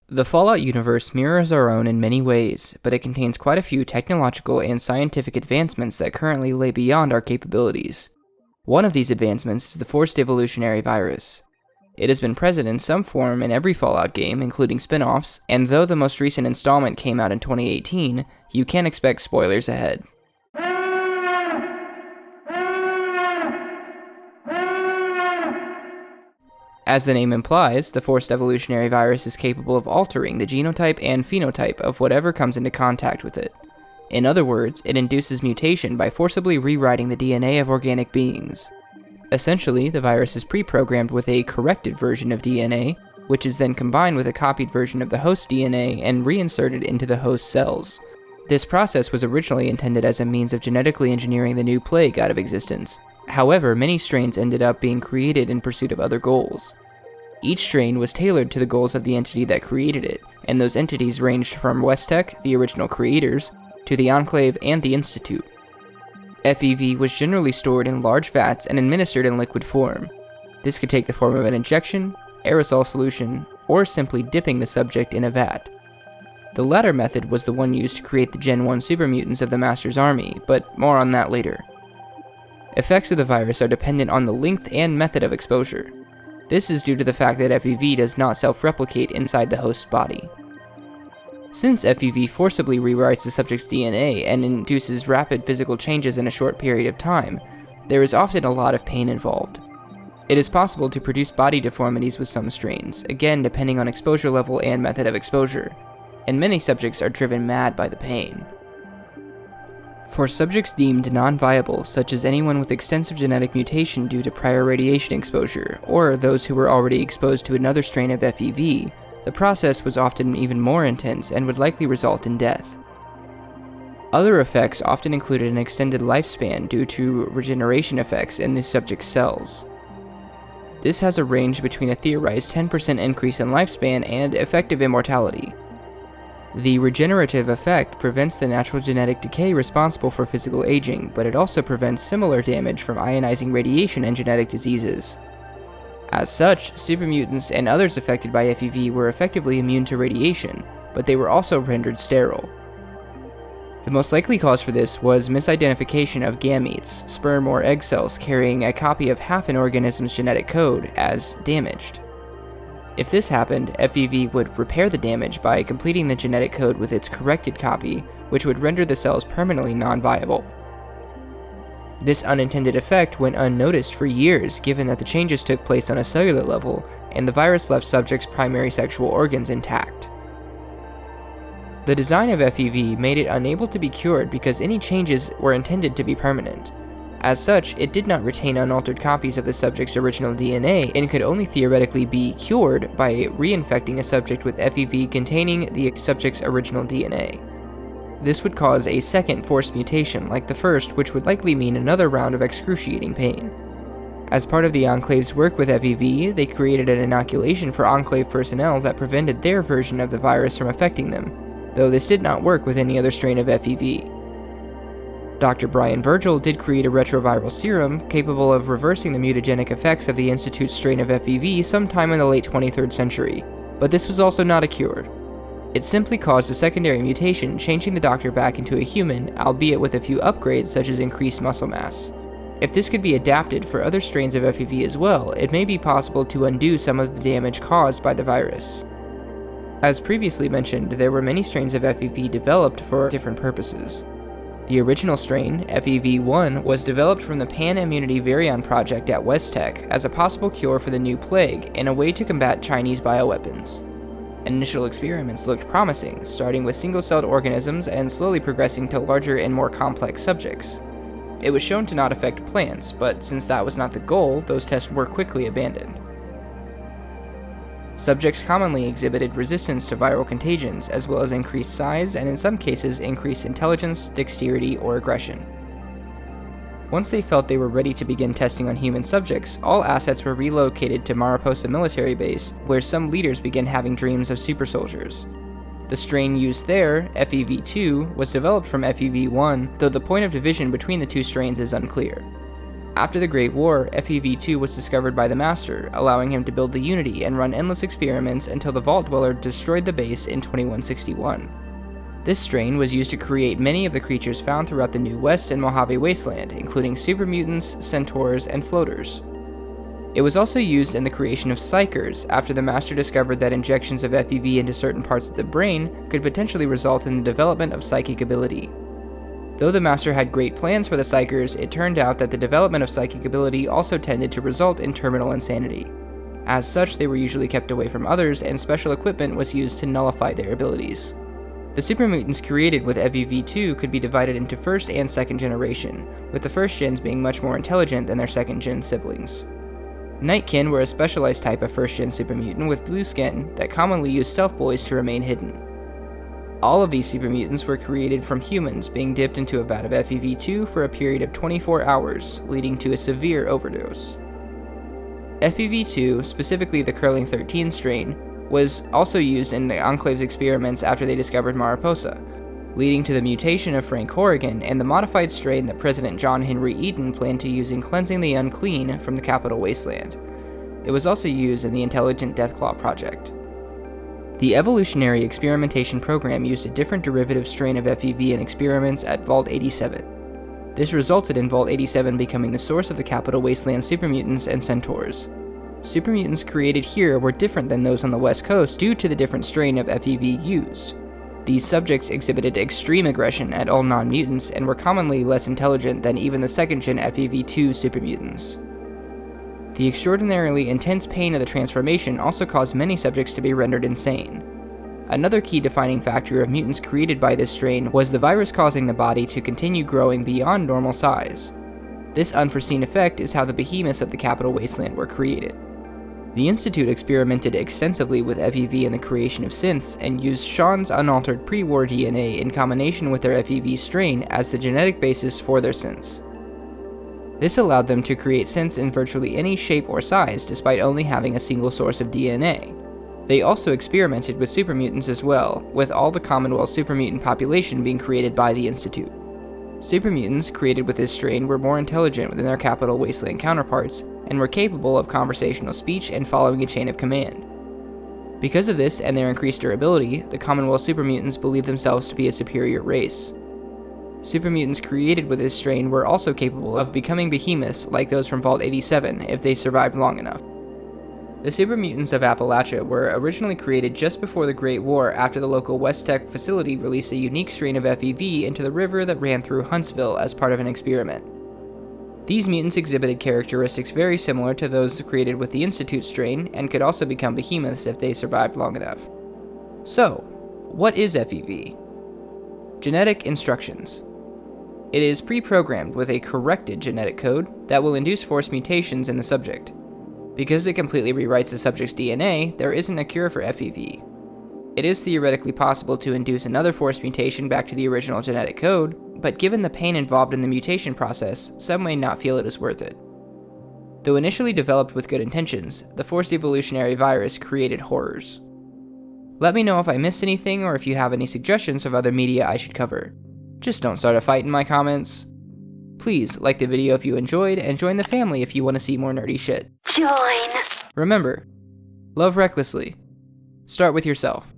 The Fallout universe mirrors our own in many ways, but it contains quite a few technological and scientific advancements that currently lay beyond our capabilities. One of these advancements is the forced evolutionary virus. It has been present in some form in every Fallout game, including spin-offs, and though the most recent installment came out in 2018, you can expect spoilers ahead. As the name implies, the forced evolutionary virus is capable of altering the genotype and phenotype of whatever comes into contact with it. In other words, it induces mutation by forcibly rewriting the DNA of organic beings. Essentially, the virus is pre-programmed with a corrected version of DNA, which is then combined with a copied version of the host DNA and reinserted into the host cells. This process was originally intended as a means of genetically engineering the new plague out of existence. However, many strains ended up being created in pursuit of other goals. Each strain was tailored to the goals of the entity that created it, and those entities ranged from Westech, the original creators, to the Enclave and the Institute. FEV was generally stored in large vats and administered in liquid form. This could take the form of an injection, aerosol solution, or simply dipping the subject in a vat. The latter method was the one used to create the Gen 1 supermutants of the Master's army, but more on that later. Effects of the virus are dependent on the length and method of exposure. This is due to the fact that FEV does not self-replicate inside the host's body. Since FEV forcibly rewrites the subject's DNA and induces rapid physical changes in a short period of time, there is often a lot of pain involved. It is possible to produce body deformities with some strains, again depending on exposure level and method of exposure, and many subjects are driven mad by the pain. For subjects deemed non-viable, such as anyone with extensive genetic mutation due to prior radiation exposure, or those who were already exposed to another strain of FEV, the process was often even more intense and would likely result in death. Other effects often included an extended lifespan due to regeneration effects in the subject's cells. This has a range between a theorized 10% increase in lifespan and effective immortality. The regenerative effect prevents the natural genetic decay responsible for physical aging, but it also prevents similar damage from ionizing radiation and genetic diseases. As such, supermutants and others affected by FEV were effectively immune to radiation, but they were also rendered sterile. The most likely cause for this was misidentification of gametes, sperm or egg cells carrying a copy of half an organism's genetic code, as damaged. If this happened, FEV would repair the damage by completing the genetic code with its corrected copy, which would render the cells permanently non-viable. This unintended effect went unnoticed for years, given that the changes took place on a cellular level, and the virus left subjects' primary sexual organs intact. The design of FEV made it unable to be cured because any changes were intended to be permanent. As such, it did not retain unaltered copies of the subject's original DNA and could only theoretically be cured by reinfecting a subject with FEV containing the subject's original DNA. This would cause a second forced mutation like the first, which would likely mean another round of excruciating pain. As part of the Enclave's work with FEV, they created an inoculation for Enclave personnel that prevented their version of the virus from affecting them, though this did not work with any other strain of FEV. Dr. Brian Virgil did create a retroviral serum capable of reversing the mutagenic effects of the Institute's strain of FEV sometime in the late 23rd century, but this was also not a cure. It simply caused a secondary mutation, changing the Doctor back into a human, albeit with a few upgrades such as increased muscle mass. If this could be adapted for other strains of FEV as well, it may be possible to undo some of the damage caused by the virus. As previously mentioned, there were many strains of FEV developed for different purposes. The original strain, FEV1, was developed from the Pan-Immunity Virion project at Westech as a possible cure for the new plague and a way to combat Chinese bioweapons. Initial experiments looked promising, starting with single-celled organisms and slowly progressing to larger and more complex subjects. It was shown to not affect plants, but since that was not the goal, those tests were quickly abandoned. Subjects commonly exhibited resistance to viral contagions, as well as increased size and in some cases increased intelligence, dexterity, or aggression. Once they felt they were ready to begin testing on human subjects, all assets were relocated to Mariposa Military Base, where some leaders began having dreams of super soldiers. The strain used there, FEV2, was developed from FEV1, though the point of division between the two strains is unclear. After the Great War, FEV2 was discovered by the Master, allowing him to build the Unity and run endless experiments until the Vault Dweller destroyed the base in 2161. This strain was used to create many of the creatures found throughout the New West and Mojave Wasteland, including super mutants, centaurs, and floaters. It was also used in the creation of psychers after the Master discovered that injections of FEV into certain parts of the brain could potentially result in the development of psychic ability. Though the Master had great plans for the psychers, it turned out that the development of psychic ability also tended to result in terminal insanity. As such, they were usually kept away from others, and special equipment was used to nullify their abilities. The super mutants created with FEV2 could be divided into first and second generation, with the first gens being much more intelligent than their second gen siblings. Nightkin were a specialized type of first gen super mutant with blue skin that commonly used stealth boys to remain hidden. All of these super mutants were created from humans being dipped into a vat of FEV2 for a period of 24 hours, leading to a severe overdose. FEV2, specifically the Curling 13 strain, was also used in the Enclave's experiments after they discovered Mariposa, leading to the mutation of Frank Horrigan and the modified strain that President John Henry Eden planned to use in cleansing the unclean from the Capital Wasteland. It was also used in the Intelligent Deathclaw project. The Evolutionary experimentation program used a different derivative strain of FEV in experiments at Vault 87. This resulted in Vault 87 becoming the source of the Capital Wasteland supermutants and centaurs. Supermutants created here were different than those on the West Coast due to the different strain of FEV used. These subjects exhibited extreme aggression at all non-mutants and were commonly less intelligent than even the second-gen FEV2 supermutants. The extraordinarily intense pain of the transformation also caused many subjects to be rendered insane. Another key defining factor of mutants created by this strain was the virus causing the body to continue growing beyond normal size. This unforeseen effect is how the behemoths of the Capital Wasteland were created. The Institute experimented extensively with FEV in the creation of synths and used Sean's unaltered pre-war DNA in combination with their FEV strain as the genetic basis for their synths. This allowed them to create synths in virtually any shape or size despite only having a single source of DNA. They also experimented with supermutants as well, with all the Commonwealth supermutant population being created by the Institute. Supermutants created with this strain were more intelligent than their Capital Wasteland counterparts, and were capable of conversational speech and following a chain of command. Because of this and their increased durability, the Commonwealth supermutants believed themselves to be a superior race. Supermutants created with this strain were also capable of becoming behemoths like those from Vault 87 if they survived long enough. The supermutants of Appalachia were originally created just before the Great War after the local West Tech facility released a unique strain of FEV into the river that ran through Huntsville as part of an experiment. These mutants exhibited characteristics very similar to those created with the Institute strain and could also become behemoths if they survived long enough. So, what is FEV? Genetic instructions. It is pre-programmed with a corrected genetic code that will induce forced mutations in the subject. Because it completely rewrites the subject's DNA, there isn't a cure for FEV. It is theoretically possible to induce another forced mutation back to the original genetic code, but given the pain involved in the mutation process, some may not feel it is worth it. Though initially developed with good intentions, the forced evolutionary virus created horrors. Let me know if I missed anything or if you have any suggestions of other media I should cover. Just don't start a fight in my comments. Please like the video if you enjoyed, and join the family if you want to see more nerdy shit. Join. Remember, love recklessly. Start with yourself.